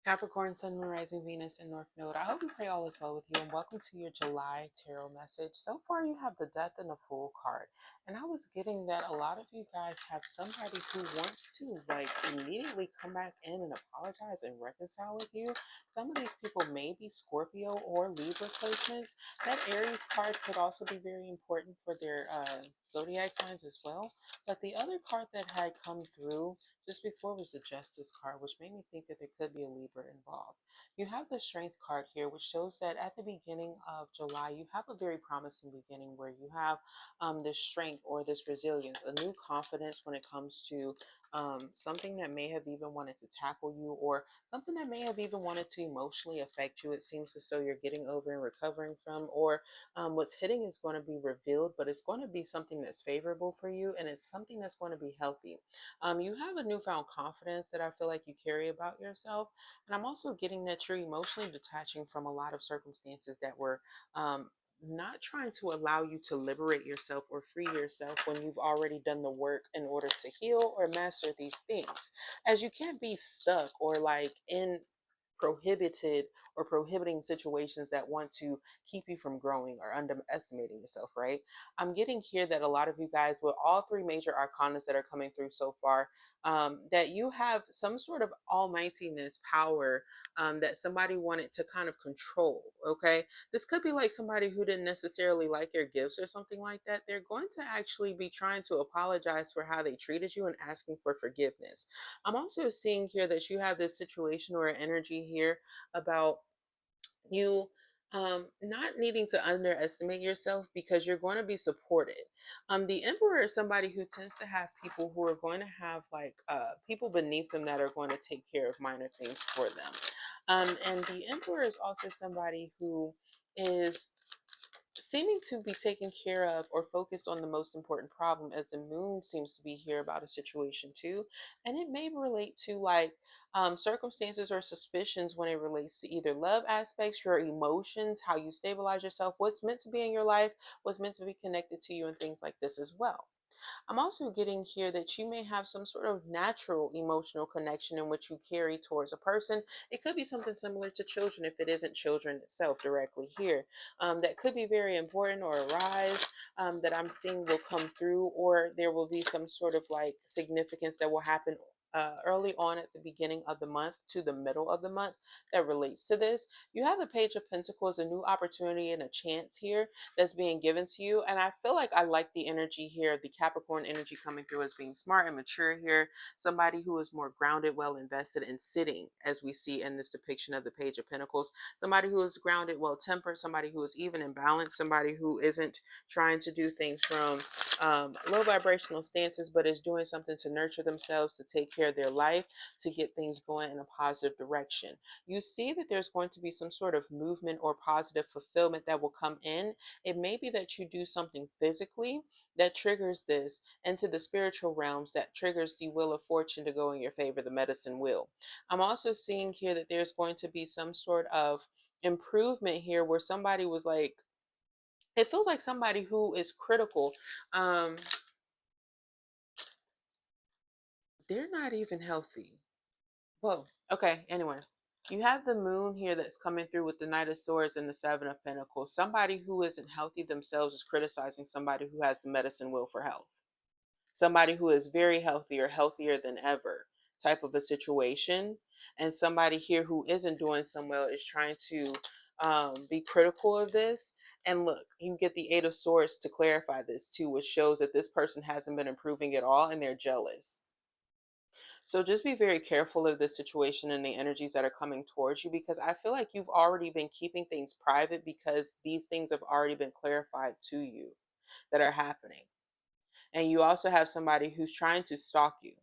Capricorn Sun, Moon, Rising, Venus, and North Node. I hope and pray all is well with you, and welcome to your July tarot message. So far, you have the Death and the Fool card, and I was getting that a lot of you guys have somebody who wants to immediately come back in and apologize and reconcile with you. Some of these people may be Scorpio or Libra placements. That Aries card could also be very important for their zodiac signs as well. But the other card that had come through just before was the Justice card, which made me think that there could be a Libra involved. You have the Strength card here, which shows that at the beginning of July, you have a very promising beginning where you have this strength or this resilience, a new confidence when it comes to something that may have even wanted to tackle you or something that may have even wanted to emotionally affect you. It seems as though you're getting over and recovering from, or what's hitting is going to be revealed, but it's going to be something that's favorable for you and it's something that's going to be healthy. You have a newfound confidence that I feel like you carry about yourself. And I'm also getting that you're emotionally detaching from a lot of circumstances that were not trying to allow you to liberate yourself or free yourself when you've already done the work in order to heal or master these things. As you can't be stuck or in prohibited or prohibiting situations that want to keep you from growing or underestimating yourself, right? I'm getting here that a lot of you guys, with all three major arcanas that are coming through so far, that you have some sort of almightiness power that somebody wanted to kind of control, okay? This could be like somebody who didn't necessarily like your gifts or something like that. They're going to actually be trying to apologize for how they treated you and asking for forgiveness. I'm also seeing here that you have this situation or energy here about you not needing to underestimate yourself because you're going to be supported. The emperor is somebody who tends to have people who are going to have people beneath them that are going to take care of minor things for them. And the emperor is also somebody who is seeming to be taken care of or focused on the most important problem, as the moon seems to be here about a situation too. And it may relate to circumstances or suspicions when it relates to either love aspects, your emotions, how you stabilize yourself, what's meant to be in your life, what's meant to be connected to you, and things like this as well. I'm also getting here that you may have some sort of natural emotional connection in which you carry towards a person. It could be something similar to children if it isn't children itself directly here. That could be very important or arise that I'm seeing will come through, or there will be some sort of significance that will happen. Early on at the beginning of the month to the middle of the month that relates to this. You have the Page of Pentacles, a new opportunity and a chance here that's being given to you. And I feel like I like the energy here, the Capricorn energy coming through as being smart and mature here. Somebody who is more grounded, well invested, and sitting, as we see in this depiction of the Page of Pentacles. Somebody who is grounded, well tempered, somebody who is even in balance, somebody who isn't trying to do things from low vibrational stances, but is doing something to nurture themselves, to take care of their life, to get things going in a positive direction. You see that there's going to be some sort of movement or positive fulfillment that will come in. It may be that you do something physically that triggers this into the spiritual realms, that triggers the wheel of fortune to go in your favor, the medicine wheel. I'm also seeing here that there's going to be some sort of improvement here where somebody was like, it feels like somebody who is critical. Um, they're not even healthy. Whoa. Okay. Anyway, you have the moon here that's coming through with the Knight of Swords and the Seven of Pentacles. Somebody who isn't healthy themselves is criticizing somebody who has the medicine wheel for health. Somebody who is very healthy or healthier than ever type of a situation. And somebody here who isn't doing so well is trying to be critical of this. And look, you get the Eight of Swords to clarify this too, which shows that this person hasn't been improving at all and they're jealous. So just be very careful of the situation and the energies that are coming towards you, because I feel like you've already been keeping things private because these things have already been clarified to you that are happening. And you also have somebody who's trying to stalk you.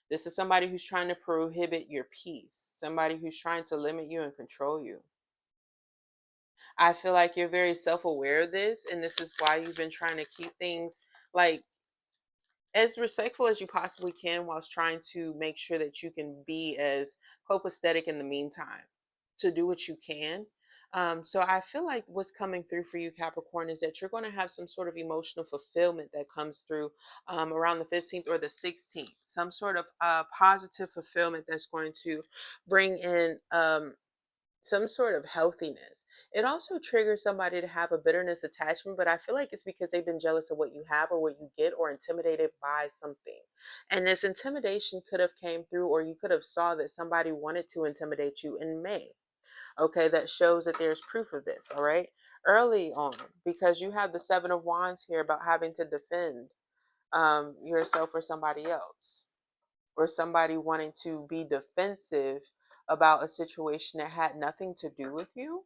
This is somebody who's trying to prohibit your peace, somebody who's trying to limit you and control you. I feel like you're very self-aware of this, and this is why you've been trying to keep things like as respectful as you possibly can, whilst trying to make sure that you can be as copacetic in the meantime to do what you can. So I feel like what's coming through for you, Capricorn, is that you're going to have some sort of emotional fulfillment that comes through around the 15th or the 16th. Some sort of positive fulfillment that's going to bring in some sort of healthiness. It also triggers somebody to have a bitterness attachment, but I feel like it's because they've been jealous of what you have or what you get or intimidated by something. And this intimidation could have came through, or you could have saw that somebody wanted to intimidate you in May. Okay, that shows that there's proof of this, all right? Early on, because you have the 7 of Wands here about having to defend yourself or somebody else, or somebody wanting to be defensive about a situation that had nothing to do with you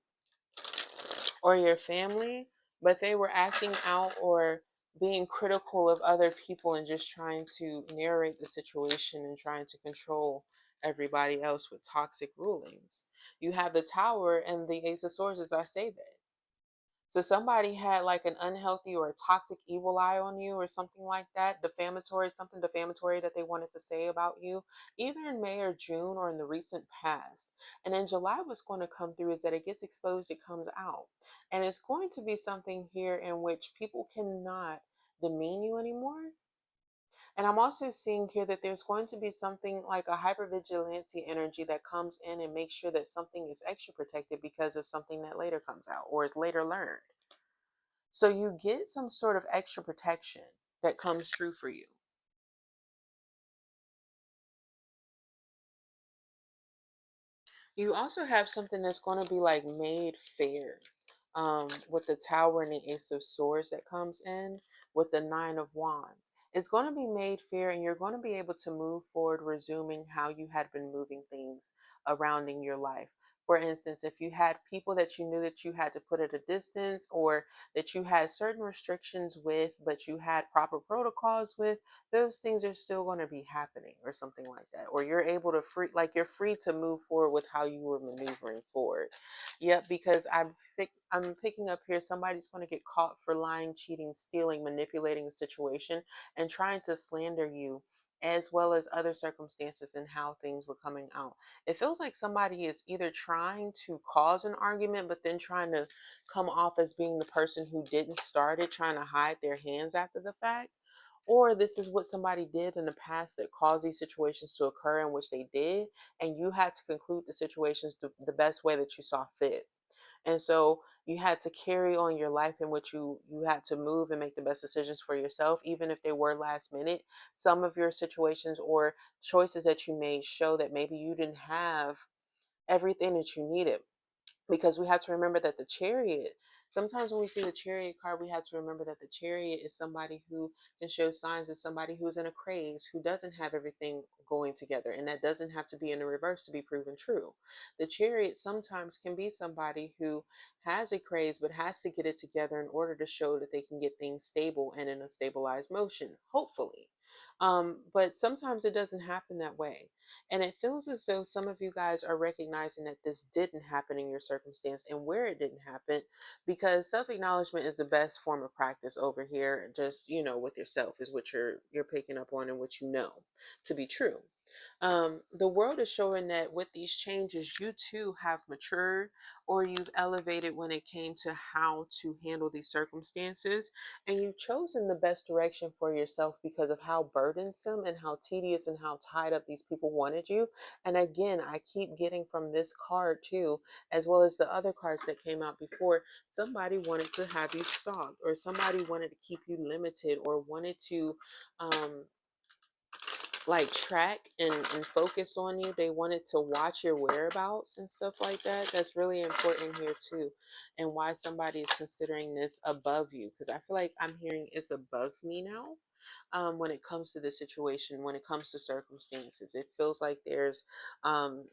or your family, but they were acting out or being critical of other people and just trying to narrate the situation and trying to control everybody else with toxic rulings. You have the Tower and the Ace of Swords, as I say that. So somebody had like an unhealthy or a toxic evil eye on you or something like that, defamatory, something defamatory that they wanted to say about you, either in May or June or in the recent past. And in July, what's going to come through is that it gets exposed, it comes out. And it's going to be something here in which people cannot demean you anymore. And I'm also seeing here that there's going to be something like a hypervigilante energy that comes in and makes sure that something is extra protected because of something that later comes out or is later learned. So you get some sort of extra protection that comes through for you. You also have something that's going to be like made fair, with the Tower and the Ace of Swords that comes in with the Nine of Wands. It's going to be made fair, and you're going to be able to move forward, resuming how you had been moving things around in your life. For instance, if you had people that you knew that you had to put at a distance, or that you had certain restrictions with, but you had proper protocols with, those things are still going to be happening or something like that. Or you're able to like you're free to move forward with how you were maneuvering forward. Yep, because I'm picking up here somebody's going to get caught for lying, cheating, stealing, manipulating the situation and trying to slander you, as well as other circumstances and how things were coming out. It feels like somebody is either trying to cause an argument but then trying to come off as being the person who didn't start it, trying to hide their hands after the fact. Or this is what somebody did in the past that caused these situations to occur, in which they did, and you had to conclude the situations the best way that you saw fit. And so you had to carry on your life in which you had to move and make the best decisions for yourself, even if they were last minute. Some of your situations or choices that you made show that maybe you didn't have everything that you needed, because we have to remember that the Chariot, sometimes when we see the Chariot card, we have to remember that the Chariot is somebody who can show signs of somebody who's in a craze, who doesn't have everything going together, and that doesn't have to be in the reverse to be proven true. The Chariot sometimes can be somebody who has a craze but has to get it together in order to show that they can get things stable and in a stabilized motion, hopefully. But sometimes it doesn't happen that way. And it feels as though some of you guys are recognizing that this didn't happen in your circumstance and where it didn't happen, because self-acknowledgement is the best form of practice over here. Just, with yourself is what you're picking up on and what you know to be true. The world is showing that with these changes, you too have matured, or you've elevated when it came to how to handle these circumstances, and you've chosen the best direction for yourself because of how burdensome and how tedious and how tied up these people wanted you. And again, I keep getting from this card too, as well as the other cards that came out before, somebody wanted to have you stalked, or somebody wanted to keep you limited, or wanted to um, like track and focus on you. They wanted to watch your whereabouts and stuff like that. That's really important here too, and why somebody is considering this above you, because I feel like I'm hearing it's above me now. When it comes to the situation, when it comes to circumstances, it feels like there's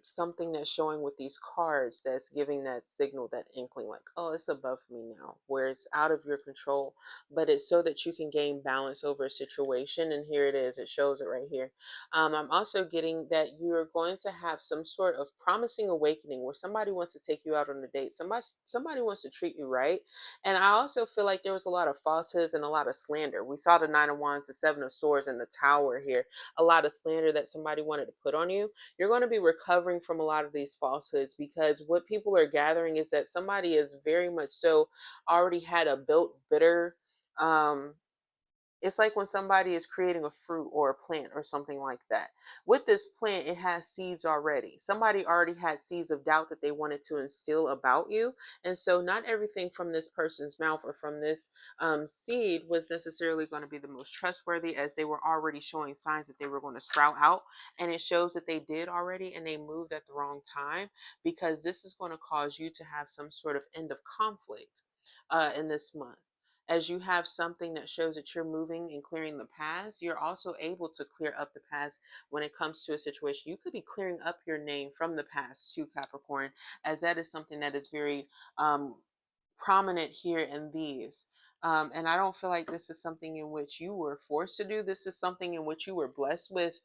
something that's showing with these cards that's giving that signal, that inkling, like, oh, it's above me now, where it's out of your control, but it's so that you can gain balance over a situation. And here it is, it shows it right here. I'm also getting that you're going to have some sort of promising awakening where somebody wants to take you out on a date, somebody wants to treat you right. And I also feel like there was a lot of falsehoods and a lot of slander. We saw the Nine of Wands Wands, the Seven of Swords, and the Tower here. A lot of slander that somebody wanted to put on you. You're going to be recovering from a lot of these falsehoods, because what people are gathering is that somebody is very much so already had a built bitter, um, it's like when somebody is creating a fruit or a plant or something like that. With this plant, it has seeds already. Somebody already had seeds of doubt that they wanted to instill about you. And so not everything from this person's mouth or from this seed was necessarily going to be the most trustworthy, as they were already showing signs that they were going to sprout out. And it shows that they did already, and they moved at the wrong time, because this is going to cause you to have some sort of end of conflict in this month. As you have something that shows that you're moving and clearing the past, you're also able to clear up the past when it comes to a situation. You could be clearing up your name from the past to Capricorn, as that is something that is very prominent here in these. And I don't feel like this is something in which you were forced to do. This is something in which you were blessed with.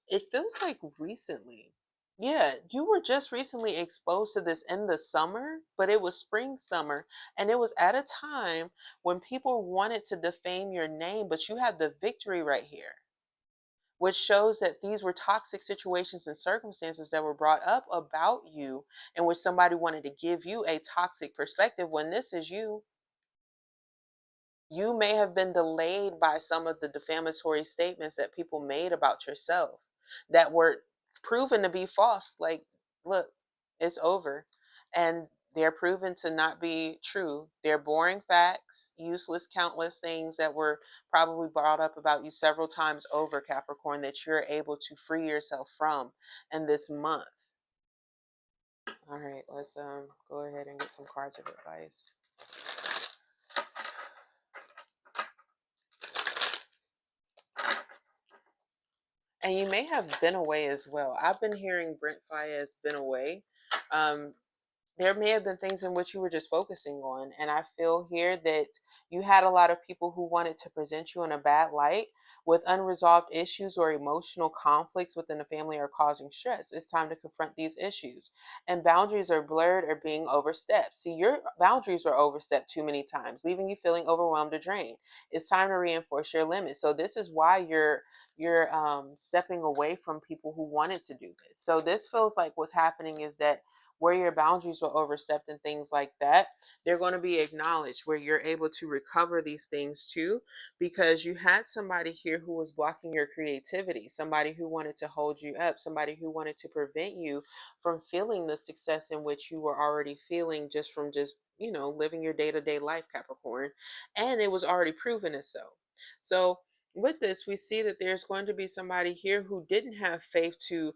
It feels like recently. Yeah, you were just recently exposed to this in the summer, but it was spring, summer, and it was at a time when people wanted to defame your name, but you had the victory right here, which shows that these were toxic situations and circumstances that were brought up about you, in which somebody wanted to give you a toxic perspective, when this is you. You may have been delayed by some of the defamatory statements that people made about yourself that were proven to be false. Like, look, it's over. And they're proven to not be true. They're boring facts, useless, countless things that were probably brought up about you several times over, Capricorn, that you're able to free yourself from in this month. All right, let's go ahead and get some cards of advice. And you may have been away as well. I've been hearing Brent Faya has been away. Um, there may have been things in which you were just focusing on. And I feel here that you had a lot of people who wanted to present you in a bad light, with unresolved issues or emotional conflicts within the family are causing stress. It's time to confront these issues. And boundaries are blurred or being overstepped. See, your boundaries were overstepped too many times, leaving you feeling overwhelmed or drained. It's time to reinforce your limits. So this is why you're stepping away from people who wanted to do this. So this feels like what's happening is that where your boundaries were overstepped and things like that, they're going to be acknowledged, where you're able to recover these things too, because you had somebody here who was blocking your creativity, somebody who wanted to hold you up, somebody who wanted to prevent you from feeling the success in which you were already feeling, just from just, living your day-to-day life, Capricorn. And it was already proven as so. So with this, we see that there's going to be somebody here who didn't have faith to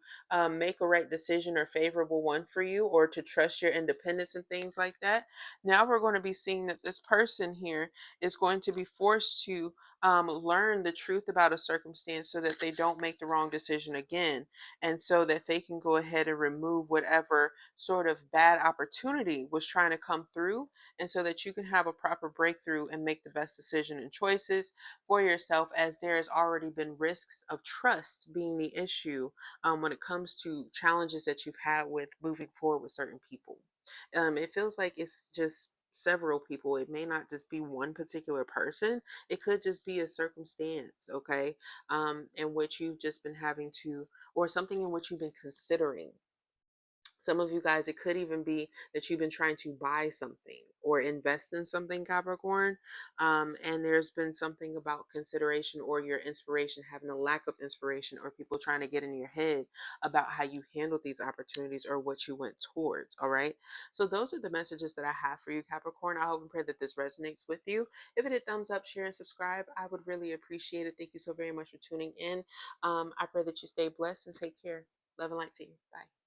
make a right decision or favorable one for you, or to trust your independence and things like that. Now we're going to be seeing that this person here is going to be forced to learn the truth about a circumstance, so that they don't make the wrong decision again, and so that they can go ahead and remove whatever sort of bad opportunity was trying to come through, and so that you can have a proper breakthrough and make the best decision and choices for yourself, as there has already been risks of trust being the issue when it comes to challenges that you've had with moving forward with certain people. It feels like it's just several people. It may not just be one particular person. It could just be a circumstance, okay, in which you've just been having to, or something in which you've been considering. Some of you guys, it could even be that you've been trying to buy something or invest in something, Capricorn. And there's been something about consideration, or your inspiration having a lack of inspiration, or people trying to get in your head about how you handled these opportunities or what you went towards. All right. So those are the messages that I have for you, Capricorn. I hope and pray that this resonates with you. If it hit thumbs up, share, and subscribe, I would really appreciate it. Thank you so very much for tuning in. I pray that you stay blessed and take care. Love and light to you. Bye.